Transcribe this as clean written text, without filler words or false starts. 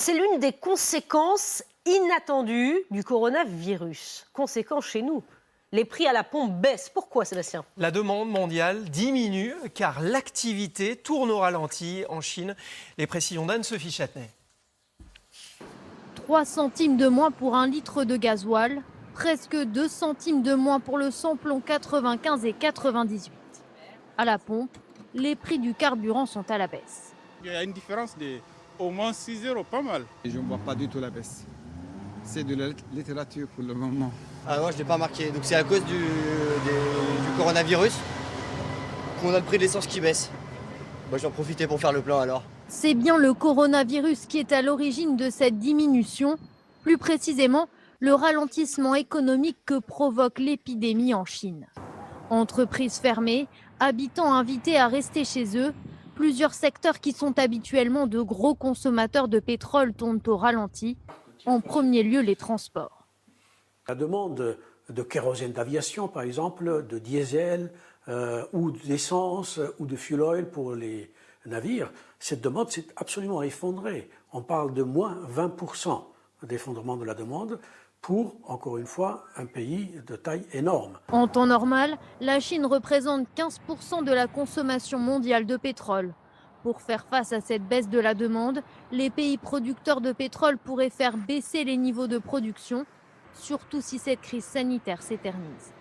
C'est l'une des conséquences inattendues du coronavirus. Conséquence chez nous. Les prix à la pompe baissent. Pourquoi, Sébastien? La demande mondiale diminue car l'activité tourne au ralenti en Chine. Les précisions d'Anne-Sophie Châtenay. 3 centimes de moins pour un litre de gasoil, presque 2 centimes de moins pour le samplon 95 et 98. À la pompe, les prix du carburant sont à la baisse. Il y a une différence de au moins 6 euros, pas mal. Et je ne vois pas du tout la baisse. C'est de la littérature pour le moment. Ah non, je ne l'ai pas remarqué. Donc c'est à cause du coronavirus qu'on a le prix de l'essence qui baisse. Moi j'en profitais pour faire le plein alors. C'est bien le coronavirus qui est à l'origine de cette diminution, plus précisément le ralentissement économique que provoque l'épidémie en Chine. Entreprises fermées, habitants invités à rester chez eux, plusieurs secteurs qui sont habituellement de gros consommateurs de pétrole tournent au ralenti, en premier lieu les transports. La demande de kérosène d'aviation, par exemple, de diesel ou d'essence ou de fuel oil pour les navires, cette demande s'est absolument effondrée. On parle de moins 20% d'effondrement de la demande pour, encore une fois, un pays de taille énorme. En temps normal, la Chine représente 15% de la consommation mondiale de pétrole. Pour faire face à cette baisse de la demande, les pays producteurs de pétrole pourraient faire baisser les niveaux de production, surtout si cette crise sanitaire s'éternise.